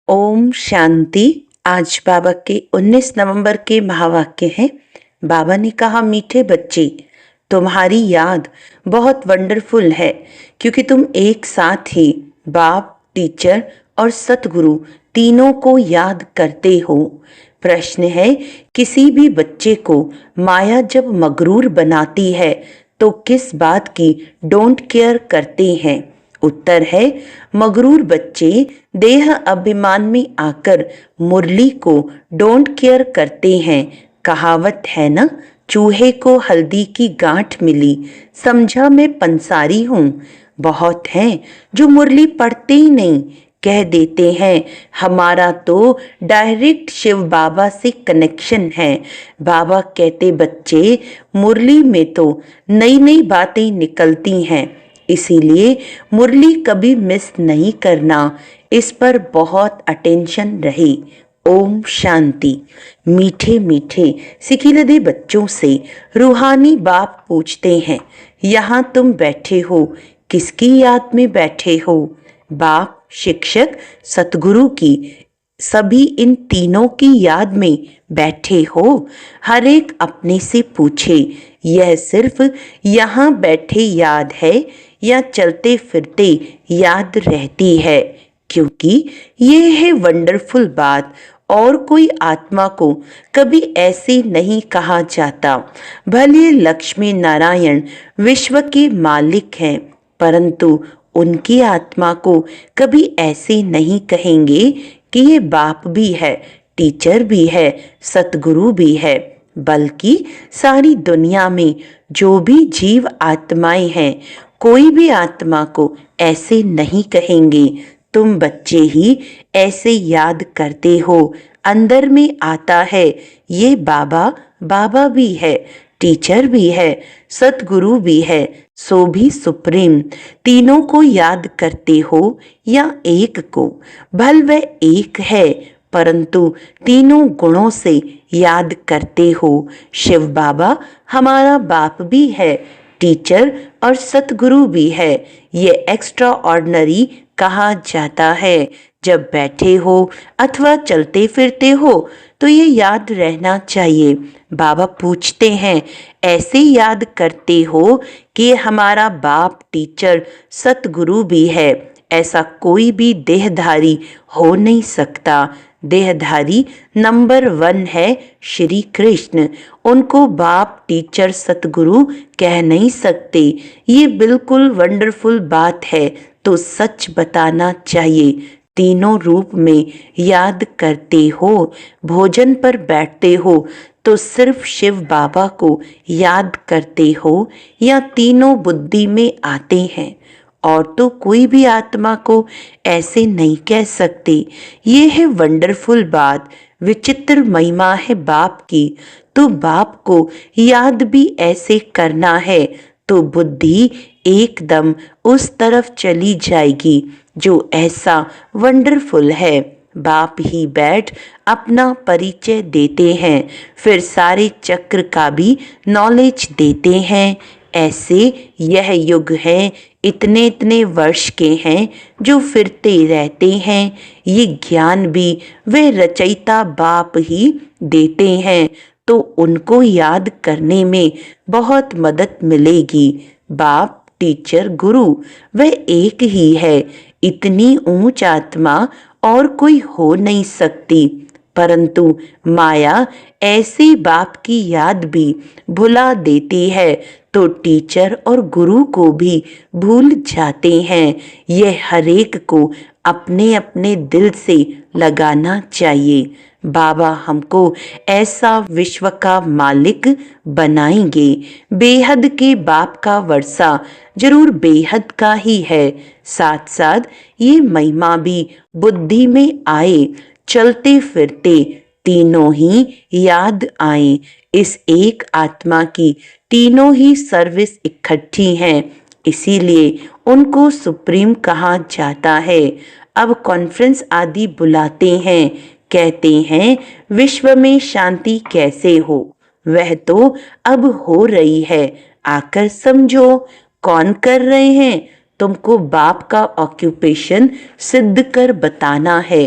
ओम शांति। आज बाबा के 19 नवंबर के महावाक्य हैं। बाबा ने कहा, मीठे बच्चे, तुम्हारी याद बहुत वंडरफुल है क्योंकि तुम एक साथ ही बाप, टीचर और सतगुरु तीनों को याद करते हो। प्रश्न है, किसी भी बच्चे को माया जब मगरूर बनाती है तो किस बात की डोंट केयर करते हैं? उत्तर है, मगरूर बच्चे देह अभिमान में आकर मुरली को डोंट केयर करते हैं। कहावत है ना, चूहे को हल्दी की गांठ मिली, समझा मैं पंसारी हूँ। बहुत हैं जो मुरली पढ़ते ही नहीं, कह देते हैं हमारा तो डायरेक्ट शिव बाबा से कनेक्शन है। बाबा कहते, बच्चे, मुरली में तो नई नई बातें निकलती हैं, इसीलिए मुरली कभी मिस नहीं करना। इस पर बहुत अटेंशन रहे। ओम शांति। मीठे मीठे सिकिलदे बच्चों से रूहानी बाप पूछते हैं, यहाँ तुम बैठे हो, किसकी याद में बैठे हो? बाप, शिक्षक, सतगुरु की, सभी इन तीनों की याद में बैठे हो। हर एक अपने से पूछे, यह सिर्फ यहाँ बैठे याद है या चलते फिरते याद रहती है? क्योंकि ये है वंडरफुल बात। और कोई आत्मा को कभी ऐसे नहीं कहा जाता। भले लक्ष्मी नारायण विश्व के मालिक हैं, परंतु उनकी आत्मा को कभी ऐसे नहीं कहेंगे कि ये बाप भी है, टीचर भी है, सतगुरु भी है। बल्कि सारी दुनिया में जो भी जीव आत्माएं हैं, कोई भी आत्मा को ऐसे नहीं कहेंगे। तुम बच्चे ही ऐसे याद करते हो। अंदर में आता है, ये बाबा, बाबा भी है, टीचर भी है, सतगुरु भी है, सो भी सुप्रीम। तीनों को याद करते हो या एक को? भल वह एक है, परंतु तीनों गुणों से याद करते हो। शिव बाबा हमारा बाप भी है, टीचर और सतगुरु भी है। ये एक्स्ट्रा ऑर्डिनरी कहा जाता है। जब बैठे हो अथवा चलते फिरते हो तो ये याद रहना चाहिए। बाबा पूछते हैं, ऐसे याद करते हो कि हमारा बाप, टीचर, सतगुरु भी है। ऐसा कोई भी देहधारी हो नहीं सकता। देहधारी नंबर 1 है श्री कृष्ण। उनको बाप, टीचर, सतगुरु कह नहीं सकते। ये बिल्कुल वंडरफुल बात है, तो सच बताना चाहिए। तीनों रूप में याद करते हो। भोजन पर बैठते हो तो सिर्फ शिव बाबा को याद करते हो या तीनों बुद्धि में आते हैं? और तो कोई भी आत्मा को ऐसे नहीं कह सकते। ये है वंडरफुल बात, विचित्र महिमा है बाप की। तो बाप को याद भी ऐसे करना है तो बुद्धि एकदम उस तरफ चली जाएगी जो ऐसा वंडरफुल है। बाप ही बैठ अपना परिचय देते हैं, फिर सारे चक्र का भी नॉलेज देते हैं। ऐसे यह युग है, इतने इतने वर्ष के हैं जो फिरते रहते हैं। ये ज्ञान भी वे रचयिता बाप ही देते हैं, तो उनको याद करने में बहुत मदद मिलेगी। बाप, टीचर, गुरु वह एक ही है। इतनी ऊंच आत्मा और कोई हो नहीं सकती। परंतु माया ऐसी बाप की याद भी भुला देती है तो टीचर और गुरु को भी भूल जाते हैं। यह हरेक को अपने अपने दिल से लगाना चाहिए। बाबा हमको ऐसा विश्व का मालिक बनाएंगे। बेहद के बाप का वर्षा जरूर बेहद का ही है। साथ साथ ये महिमा भी बुद्धि में आए, चलते फिरते तीनों ही याद आए। इस एक आत्मा की तीनों ही सर्विस इकट्ठी हैं, इसीलिए उनको सुप्रीम कहा जाता है। अब कॉन्फ्रेंस आदि बुलाते हैं, कहते हैं विश्व में शांति कैसे हो? वह तो अब हो रही है, आकर समझो। कौन कर रहे हैं? तुमको बाप का ऑक्यूपेशन सिद्ध कर बताना है।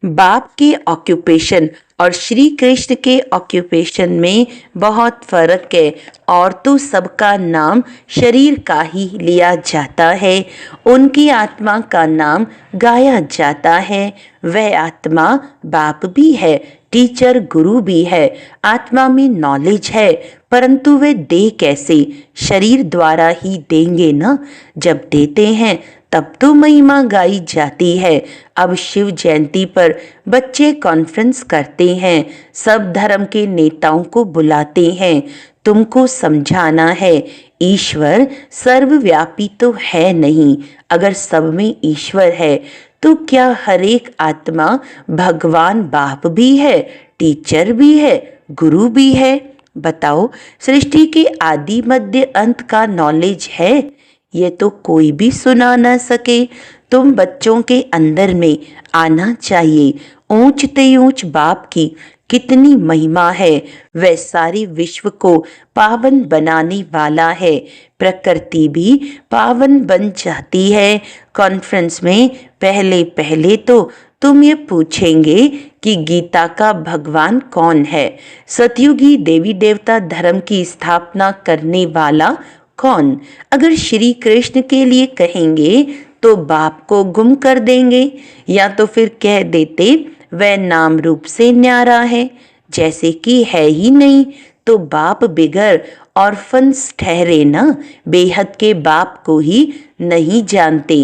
बाप के ऑक्यूपेशन और श्री कृष्ण के ऑक्यूपेशन में बहुत फर्क है। और तो सबका नाम शरीर का ही लिया जाता है, उनकी आत्मा का नाम गाया जाता है। वह आत्मा बाप भी है, टीचर गुरु भी है। आत्मा में नॉलेज है, परंतु वे दे कैसे? शरीर द्वारा ही देंगे ना। जब देते हैं तब तो महिमा गाई जाती है। अब शिव जयंती पर बच्चे कॉन्फ्रेंस करते हैं, सब धर्म के नेताओं को बुलाते हैं। तुमको समझाना है, ईश्वर सर्वव्यापी तो है नहीं। अगर सब में ईश्वर है तो क्या हर एक आत्मा भगवान बाप भी है, टीचर भी है, गुरु भी है? बताओ, सृष्टि के आदि मध्य अंत का नॉलेज है? ये तो कोई भी सुना न सके। तुम बच्चों के अंदर में आना चाहिए। ऊंचते ऊंच बाप की कितनी महिमा है। वह सारे विश्व को पावन बनाने वाला है। प्रकृति भी पावन बन जाती है। कॉन्फ्रेंस में पहले पहले तो तुम ये पूछेंगे कि गीता का भगवान कौन है? सतयुगी देवी देवता धर्म की स्थापना करने वाला कौन? अगर श्री कृष्ण के लिए कहेंगे तो बाप को गुम कर देंगे, या तो फिर कह देते वह नाम रूप से न्यारा है, जैसे कि है ही नहीं। तो बाप बिगर ऑर्फन्स ठहरे ना। बेहद के बाप को ही नहीं जानते।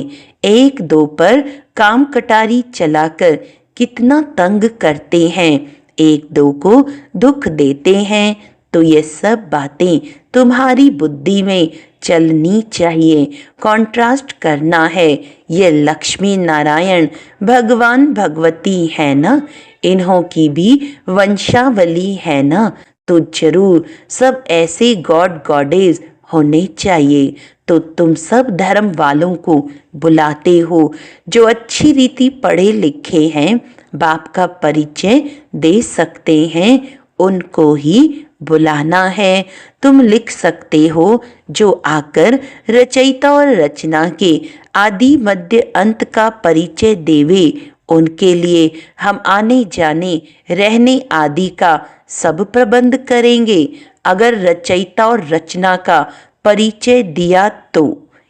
एक दो पर काम कटारी चलाकर कितना तंग करते हैं, एक दो को दुख देते हैं। तो ये सब बातें तुम्हारी बुद्धि में चलनी चाहिए। कॉन्ट्रास्ट करना है। ये लक्ष्मी नारायण भगवान भगवती है ना, इन्हों की भी वंशावली है ना। तो जरूर सब ऐसे गॉड गॉडेज होने चाहिए। तो तुम सब धर्म वालों को बुलाते हो जो अच्छी रीति पढ़े लिखे हैं, बाप का परिचय दे सकते हैं, उनको ही बुलाना है। तुम लिख सकते हो जो आकर रचयिता और रचना के आदि मध्य अंत का परिचय देवे। उनके लिए हम आने जाने रहने आदि का सब प्रबंध करेंगे। अगर रचयिता और रचना का परिचय दिया तो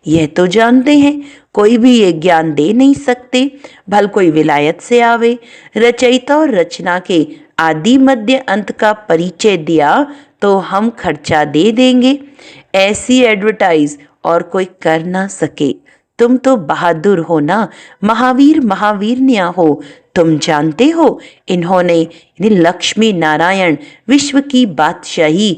यह तो जानते हैं कोई भी ये ज्ञान दे नहीं सकते, भल कोई विलायत से आवे। रचयिता और रचना के आदि मध्य अंत का परिचय दिया तो हम खर्चा दे देंगे। ऐसी एडवर्टाइज और कोई कर ना सके। तुम तो बहादुर हो ना, महावीर महावीरनिया हो। तुम जानते हो इन्होंने लक्ष्मी नारायण विश्व की बादशाही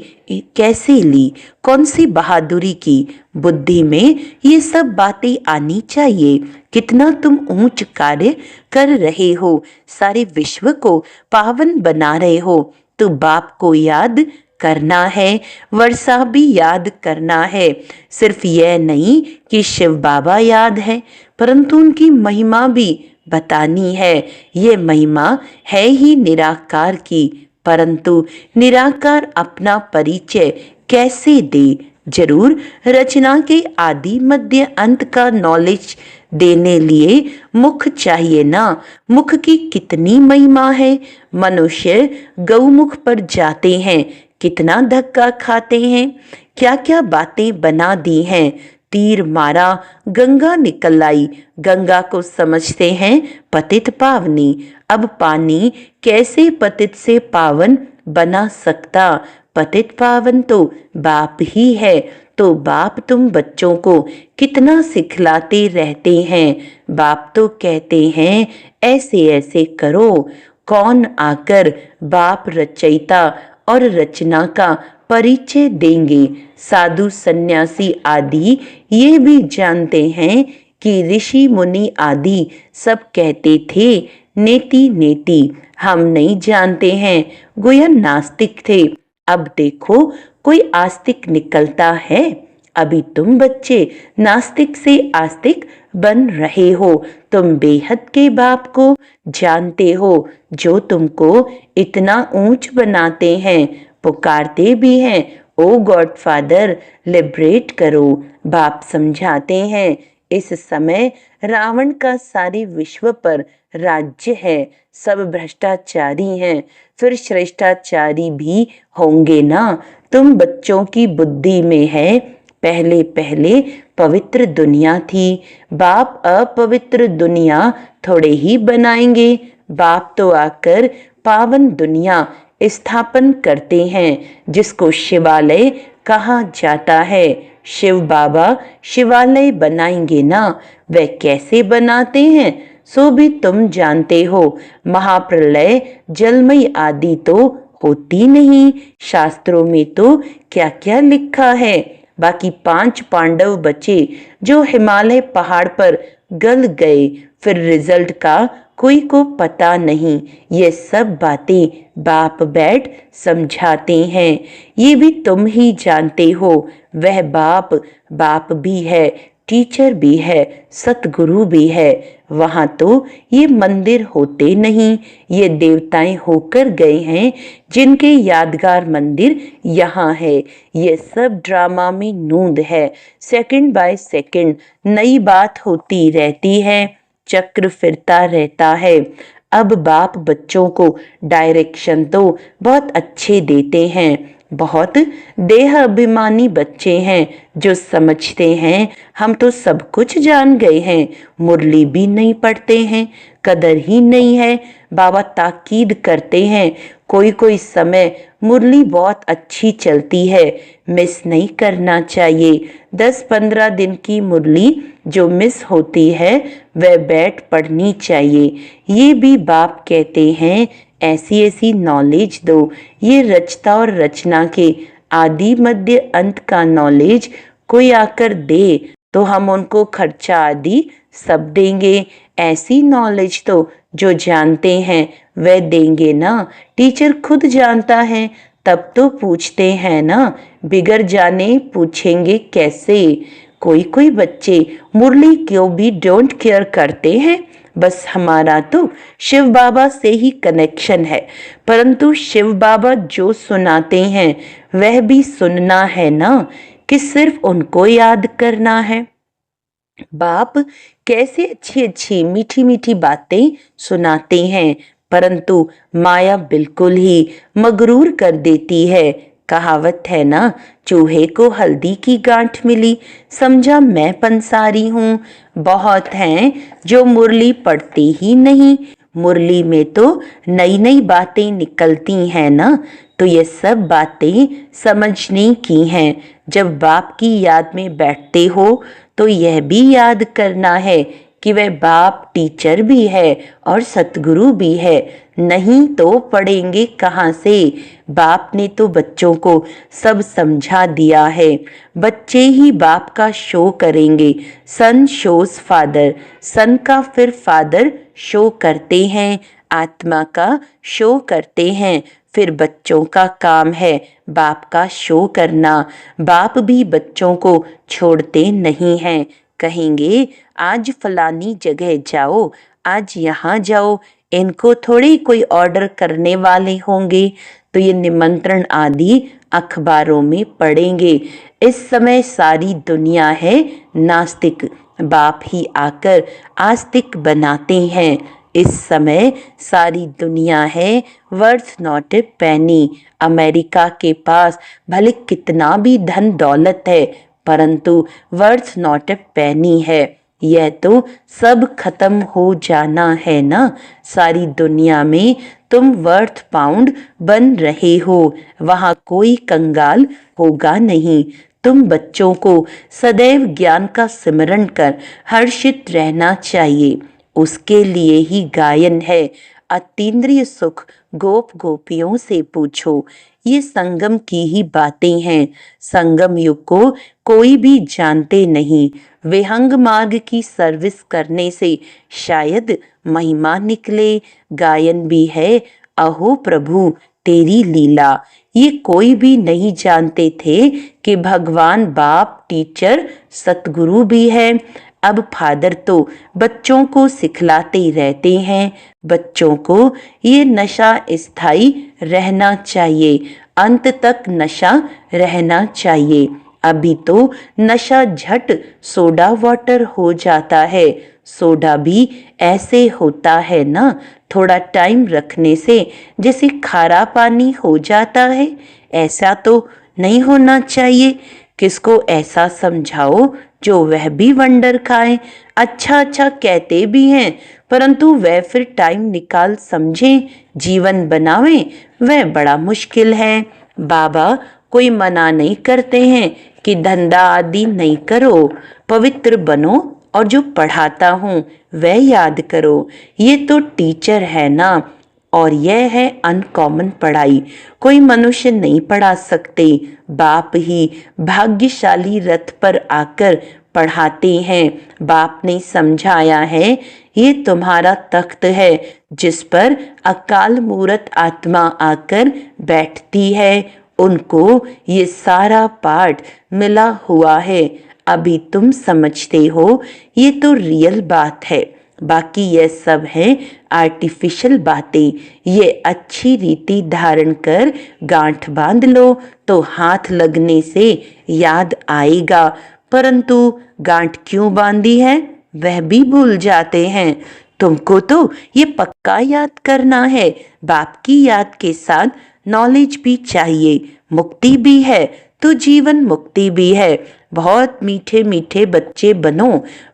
कैसे ली, कौन सी बहादुरी की? बुद्धि में ये सब बातें आनी चाहिए। कितना तुम ऊंच कार्य कर रहे हो, सारे विश्व को पावन बना रहे हो। तो बाप को याद करना है, वर्षा भी याद करना है। सिर्फ यह नहीं कि शिव बाबा याद है, परंतु उनकी महिमा भी बतानी है। ये महिमा है ही निराकार की, परंतु निराकार अपना परिचय कैसे दे? जरूर रचना के आदि मध्य अंत का नॉलेज देने लिए मुख चाहिए ना। मुख की कितनी महिमा है। मनुष्य गौमुख पर जाते हैं, कितना धक्का खाते हैं, क्या क्या बातें बना दी हैं। तीर मारा गंगा निकल आई, गंगा को समझते हैं पतित पावनी। अब पानी कैसे पतित से पावन बना सकता? पतित पावन तो बाप ही है। तो बाप तुम बच्चों को कितना सिखलाते रहते हैं। बाप तो कहते हैं ऐसे ऐसे करो। कौन आकर बाप रचयिता और रचना का परिचय देंगे? साधु सन्यासी आदि ये भी जानते हैं कि ऋषि मुनि आदि सब कहते थे नेति नेति। हम नहीं जानते हैं, गोया नास्तिक थे। अब देखो कोई आस्तिक निकलता है। अभी तुम बच्चे नास्तिक से आस्तिक बन रहे हो। तुम बेहद के बाप को जानते हो जो तुमको इतना ऊंच बनाते हैं, पुकारते भी हैं ओ गॉड फादर लिबरेट करो। बाप समझाते हैं इस समय रावण का सारे विश्व पर राज्य है, सब भ्रष्टाचारी हैं, फिर श्रेष्ठाचारी भी होंगे ना। तुम बच्चों की बुद्धि में है, पहले पहले पवित्र दुनिया थी, बाप अपवित्र दुनिया थोड़े ही बनाएंगे। बाप तो आकर पावन दुनिया स्थापन करते हैं, जिसको शिवालय कहा जाता है। शिव बाबा शिवालय बनाएंगे ना, वे कैसे बनाते हैं सो भी तुम जानते हो। महाप्रलय जलमय आदि तो होती नहीं, शास्त्रों में तो क्या क्या लिखा है। बाकी 5 पांडव बचे जो हिमालय पहाड़ पर गल गए, फिर रिजल्ट का कोई को पता नहीं। ये सब बातें बाप बैठ समझाते हैं, ये भी तुम ही जानते हो। वह बाप बाप भी है, टीचर भी है, सतगुरु भी है। वहां तो ये मंदिर होते नहीं, ये देवताएं होकर गए हैं, जिनके यादगार मंदिर यहाँ है। ये सब ड्रामा में नूंद है, सेकंड बाय सेकंड नई बात होती रहती है, चक्र फिरता रहता है। अब बाप बच्चों को डायरेक्शन तो बहुत अच्छे देते हैं। बहुत देह अभिमानी बच्चे हैं जो समझते हैं हम तो सब कुछ जान गए हैं, मुरली भी नहीं पढ़ते हैं, कदर ही नहीं है। बाबा ताकीद करते हैं, कोई कोई समय मुरली बहुत अच्छी चलती है, मिस नहीं करना चाहिए। 10-15 दिन की मुरली जो मिस होती है वह बैठ पढ़नी चाहिए। ये भी बाप कहते हैं, ऐसी ऐसी नॉलेज दो। ये रचता और रचना के आदि मध्य अंत का नॉलेज कोई आकर दे तो हम उनको खर्चा आदि सब देंगे। ऐसी नॉलेज तो जो जानते हैं वह देंगे ना। टीचर खुद जानता है तब तो पूछते हैं ना, बिगड़ जाने पूछेंगे कैसे। कोई कोई बच्चे मुरली क्यों भी डोंट केयर करते हैं, बस हमारा तो शिव बाबा से ही कनेक्शन है, परंतु शिव बाबा जो सुनाते हैं वह भी सुनना है ना, कि सिर्फ उनको याद करना है। बाप कैसे अच्छी अच्छी मीठी मीठी बातें सुनाते हैं, परंतु माया बिल्कुल ही मगरूर कर देती है। कहावत है ना, चूहे को हल्दी की गांठ मिली, समझा मैं पंसारी हूँ। बहुत हैं जो मुरली पढ़ते ही नहीं, मुरली में तो नई नई बातें निकलती हैं ना, तो ये सब बातें समझने की हैं। जब बाप की याद में बैठते हो तो यह भी याद करना है कि वह बाप टीचर भी है और सतगुरु भी है, नहीं तो पढ़ेंगे कहाँ से। बाप ने तो बच्चों को सब समझा दिया है, बच्चे ही बाप का शो करेंगे। सन शोज फादर, सन का फिर फादर शो करते हैं, आत्मा का शो करते हैं, फिर बच्चों का काम है बाप का शो करना। बाप भी बच्चों को छोड़ते नहीं हैं, कहेंगे आज फलानी जगह जाओ, आज यहाँ जाओ। इनको थोड़ी कोई ऑर्डर करने वाले होंगे, तो ये निमंत्रण आदि अखबारों में पढ़ेंगे। इस समय सारी दुनिया है नास्तिक, बाप ही आकर आस्तिक बनाते हैं। इस समय सारी दुनिया है worth not a Penney. America के पास भले कितना भी धन दौलत है, परंतु वर्थ नॉट ए पेनी है। यह तो सब खत्म हो जाना है ना। सारी दुनिया में तुम वर्थ पाउंड बन रहे हो, वहां कोई कंगाल होगा नहीं। तुम बच्चों को सदैव ज्ञान का सिमरण कर हर्षित रहना चाहिए, उसके लिए ही गायन है। अतीन्द्रिय सुख गोप गोपियों से पूछो, ये संगम की ही बातें हैं। संगम युग को कोई भी जानते नहीं, विहंग मार्ग की सर्विस करने से शायद महिमा निकले। गायन भी है, अहो प्रभु तेरी लीला। ये कोई भी नहीं जानते थे कि भगवान बाप टीचर सतगुरु भी है। अब फादर तो बच्चों को सिखलाते रहते हैं, बच्चों को ये नशा स्थायी रहना चाहिए, अंत तक नशा रहना चाहिए। अभी तो नशा झट सोडा वाटर हो जाता है। सोडा भी ऐसे होता है ना, थोड़ा टाइम रखने से जैसे खारा पानी हो जाता है। ऐसा तो नहीं होना चाहिए। किसको ऐसा समझाओ जो वह भी वंडर खाए। अच्छा अच्छा कहते भी हैं, परंतु वह फिर टाइम निकाल समझें, जीवन बनावें, वह बड़ा मुश्किल है। बाबा कोई मना नहीं करते हैं कि धंधा आदि नहीं करो, पवित्र बनो और जो पढ़ाता हूँ वह याद करो। ये तो टीचर है ना, और यह है अनकॉमन पढ़ाई। कोई मनुष्य नहीं पढ़ा सकते, बाप ही भाग्यशाली रथ पर आकर पढ़ाते हैं। बाप ने समझाया है, ये तुम्हारा तख्त है जिस पर अकाल मूरत आत्मा आकर बैठती है। उनको ये सारा पाठ मिला हुआ है। अभी तुम समझते हो ये तो रियल बात है, बाकी ये सब है आर्टिफिशियल बातें। ये अच्छी रीति धारण कर गांठ बांध लो तो हाथ लगने से याद आएगा, परंतु गांठ क्यों बांधी है वह भी भूल जाते हैं। तुमको तो ये पक्का याद करना है। बाप की याद के साथ नॉलेज भी चाहिए। मुक्ति भी है तो जीवन मुक्ति भी है। बहुत मीठे मीठे बच्चे बनो।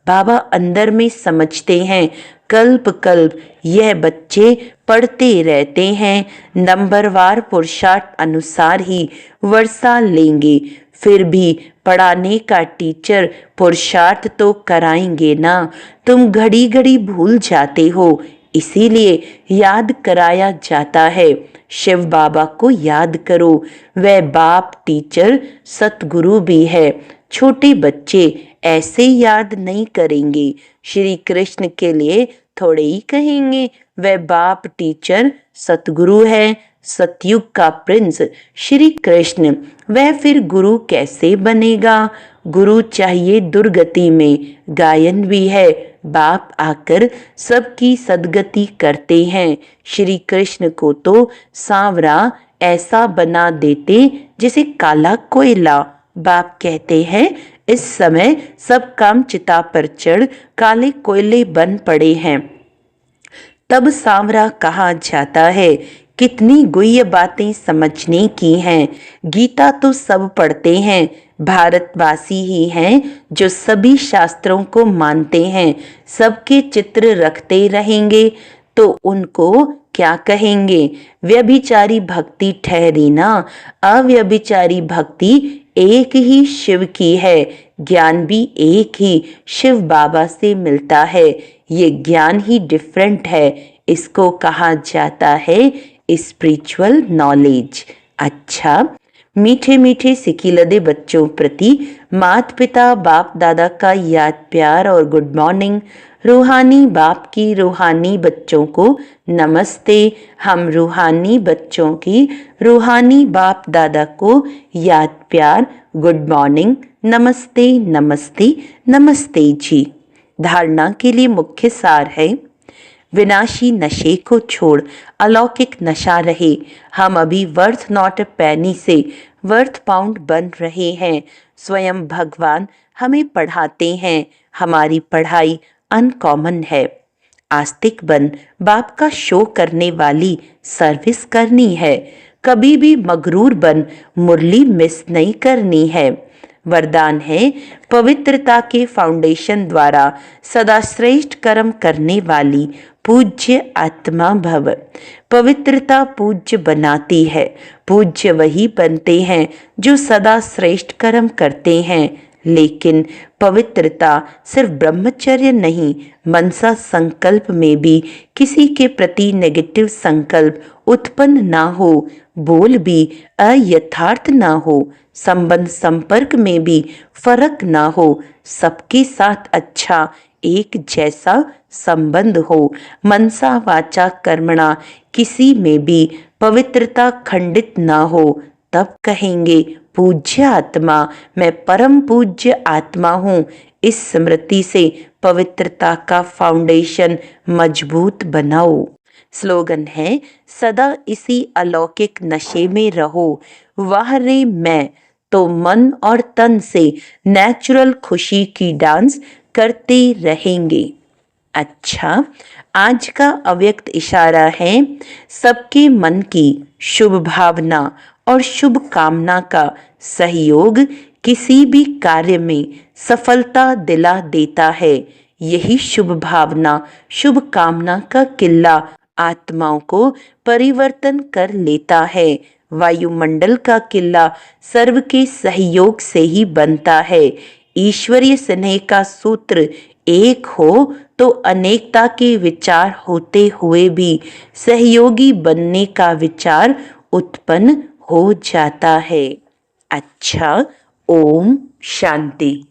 बाबा अंदर में समझते हैं, कल्प कल्प यह बच्चे पढ़ते रहते हैं। नंबरवार पुरुषार्थ अनुसार ही वर्षा लेंगे। फिर भी पढ़ाने का टीचर पुरुषार्थ तो कराएंगे ना। तुम घड़ी घड़ी भूल जाते हो, इसीलिए याद कराया जाता है। शिव बाबा को याद करो, वह बाप टीचर सतगुरु भी है। छोटे बच्चे ऐसे याद नहीं करेंगे, श्री कृष्ण के लिए थोड़े ही कहेंगे। वह बाप टीचर सतगुरु है, सतयुग का प्रिंस श्री कृष्ण। वह फिर गुरु कैसे बनेगा? गुरु चाहिए दुर्गति में। गायन भी है, बाप आकर सबकी सदगति करते हैं। श्री कृष्ण को तो सांवरा ऐसा बना देते जैसे काला कोयला। बाप कहते हैं, इस समय सब काम चिता पर चढ़ काले कोयले बन पड़े हैं, तब सांवरा कहा जाता है। कितनी गुह्य बातें समझने की हैं। गीता तो सब पढ़ते हैं, भारतवासी ही हैं जो सभी शास्त्रों को मानते हैं। सबके चित्र रखते रहेंगे तो उनको क्या कहेंगे? व्यभिचारी भक्ति ठहरी ना। अव्यभिचारी भक्ति एक ही शिव की है। ज्ञान भी एक ही शिव बाबा से मिलता है। ये ज्ञान ही डिफरेंट है, इसको कहा जाता है स्पिरिचुअल नॉलेज। अच्छा, मीठे मीठे सिकिलदे बच्चों प्रति माता पिता बाप दादा का याद प्यार और गुड मॉर्निंग। रूहानी बाप की रूहानी बच्चों को नमस्ते। हम रूहानी बच्चों की रूहानी बाप दादा को याद प्यार, गुड मॉर्निंग, नमस्ते नमस्ते नमस्ते जी। धारणा के लिए मुख्य सार है, विनाशी नशे को छोड़ अलौकिक नशा रहे। हम अभी वर्थ नॉट अ पैनी से वर्थ पाउंड बन रहे हैं। स्वयं भगवान हमें पढ़ाते हैं, हमारी पढ़ाई अनकॉमन है। आस्तिक बन बाप का शो करने वाली सर्विस करनी है। कभी भी मगरूर बन मुरली मिस नहीं करनी है। वरदान है, पवित्रता के फाउंडेशन द्वारा सदा श्रेष्ठ कर्म करने वाली पूज्य आत्मा भव। पवित्रता पूज्य बनाती है। पूज्य वही बनते हैं जो सदा श्रेष्ठ कर्म करते हैं। लेकिन पवित्रता सिर्फ ब्रह्मचर्य नहीं, मनसा संकल्प में भी किसी के प्रति नेगेटिव संकल्प उत्पन्न ना हो, बोल भी अयथार्थ ना हो, संबंध संपर्क में भी फर्क ना हो, सबके साथ अच्छा एक जैसा संबंध हो, मनसा वाचा कर्मणा किसी में भी पवित्रता खंडित ना हो, तब कहेंगे पूज्य आत्मा, मैं परम पूज्य आत्मा हूँ। इस स्मृति से पवित्रता का फाउंडेशन मजबूत बनाओ। स्लोगन है, सदा इसी अलौकिक नशे में रहो। वाह रे मैं तो मन और तन से नेचुरल खुशी की डांस करते रहेंगे। अच्छा, आज का अव्यक्त इशारा है सबके मन की शुभ भावना और शुभ कामना का सहयोग किसी भी कार्य में सफलता दिला देता है। यही शुभ भावना, शुभ कामना का किला आत्माओं को परिवर्तन कर लेता है। वायुमंडल का किला सर्व के सहयोग से ही बनता है। ईश्वरीय स्नेह का सूत्र एक हो तो अनेकता के विचार होते हुए भी सहयोगी बनने का विचार उत्पन्न हो जाता है। अच्छा, ओम शांति।